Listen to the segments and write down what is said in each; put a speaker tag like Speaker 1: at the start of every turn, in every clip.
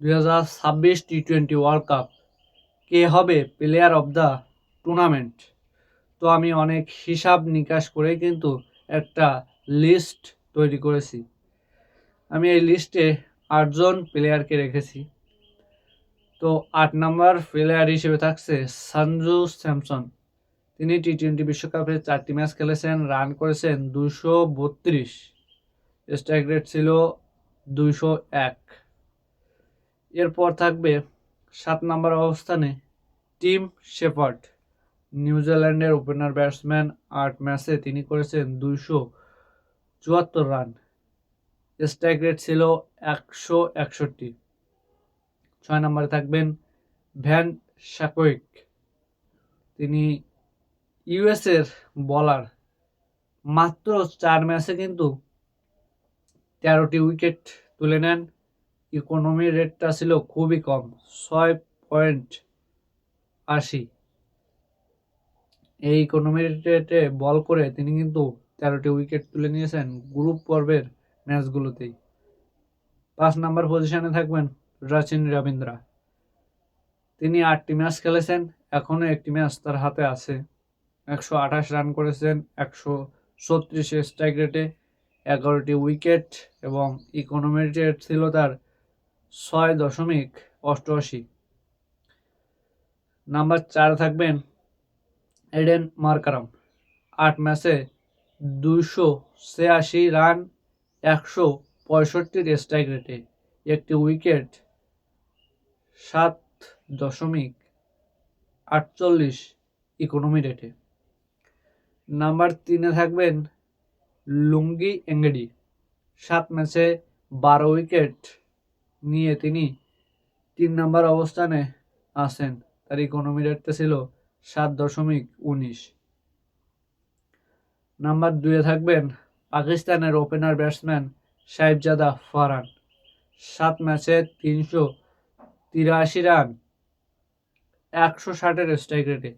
Speaker 1: 2026 টি-20 world cup কে হবে player of the tournament. তো আমি অনেক হিসাব নিকাশ করে কিন্তু একটা লিস্ট তৈরি করেছি। আমি এই লিস্টে 8 জন প্লেয়ারকে রেখেছি। তো 8 নম্বর প্লেয়ার হিসেবে থাকছে সঞ্জু স্যামসন। তিনি টি-20 বিশ্বকাপে 4টি ম্যাচ খেলেছেন, রান করেছেন 232, স্ট্রাইক রেট ছিল 201। এরপর থাকবে 7 নম্বর অবস্থানে টিম শেফার্ড। নিউজিল্যান্ডের ওপেনার ব্যাটসম্যান। 8 ম্যাচে তিনি করেছেন 274 রান, স্ট্রাইক রেট ছিল 161। 6 নম্বরে থাকবেন ভ্যান শাকোয়েক। তিনি ইউএসের বলার। মাত্র 4 ম্যাচে কিন্তু 13টি উইকেট তুলে নেন। ইকোনমি রেটটা ছিল খুবই কম, 6.80। এই ইকোনমি রেটে বল করে তিনি কিন্তু 13টি উইকেট তুলে নিয়েছেন গ্রুপ পর্বের ম্যাচগুলোতেই। 5 নম্বর পজিশনে থাকবেন রচিন রবীন্দ্রা। তিনি 8টি ম্যাচ খেলেছেন, এখনো একটি ম্যাচ তার হাতে আছে। 128 রান করেছেন, 136 স্ট্রাইক রেটে, 11টি উইকেট এবং ইকোনমি রেট ছিল তার 6.88। নাম্বার 4 থাকবেন এডেন মার্কারাম। 8 ম্যাচে 286 রান, 165 স্ট্রাইক রেটে, একটি উইকেট, 7.48 ইকোনমি রেটে। নাম্বার 3 থাকবেন লুঙ্গি এঙ্গেডি। 7 ম্যাচে 12 উইকেট নিয়ে তিনি 3 নম্বর অবস্থানে আছেন। তার ইকোনমি রেটটা ছিল 7.19। নাম্বার 2 থাকবেন পাকিস্তানের ওপেনার ব্যাটসম্যান সাহিবজাদা ফারহান। 7 ম্যাচে 383 রান, 160 স্ট্রাইক রেটে।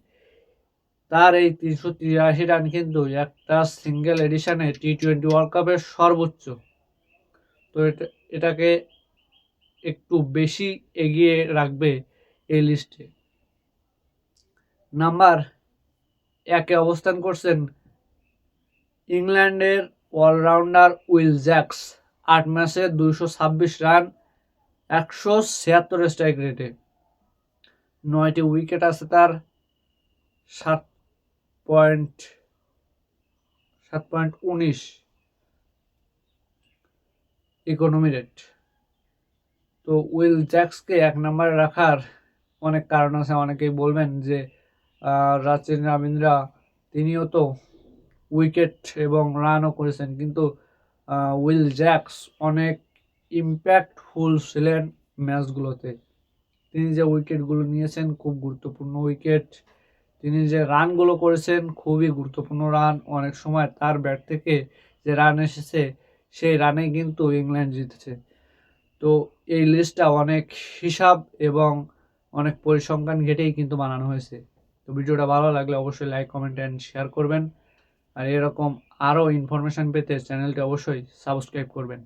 Speaker 1: তার এই 383 রান কিন্তু একটা সিঙ্গেল এডিশনে টি-20 ওয়ার্ল্ড কাপের সর্বোচ্চ। তো এটাকে একটু বেশি এগিয়ে রাখবে এই লিস্টে। নাম্বার 1 অবস্থান করছেন ইংল্যান্ডের অলরাউন্ডার উইল জ্যাকস। 8 ম্যাচে 226 রান, 176 স্ট্রাইক রেটে, 9টি উইকেট আছে তার, 7.19 ইকোনমি রেট। তো উইল জ্যাকসকে 1 নম্বরে রাখার অনেক কারণ আছে। অনেকেই বলবেন যে রচিন রবীন্দ্রা তিনিও তো উইকেট এবং রানও করেছেন, কিন্তু উইল জ্যাকস অনেক ইম্প্যাক্টফুল ছিলেন ম্যাচগুলোতে। তিনি যে উইকেটগুলো নিয়েছেন খুব গুরুত্বপূর্ণ উইকেট, তিনি যে রানগুলো করেছেন খুবই গুরুত্বপূর্ণ রান। অনেক সময় তার ব্যাট থেকে যে রান এসেছে সেই রানে কিন্তু ইংল্যান্ড জিতেছে। তো এই লিস্টটা অনেক হিসাব এবং অনেক পরিসংখ্যান ঘেটেই কিন্তু বানানো হয়েছে। তো ভিডিওটা ভালো লাগলে অবশ্যই লাইক, কমেন্ট অ্যান্ড শেয়ার করবেন। আর এরকম আরও ইনফরমেশান পেতে চ্যানেলটি অবশ্যই সাবস্ক্রাইব করবেন।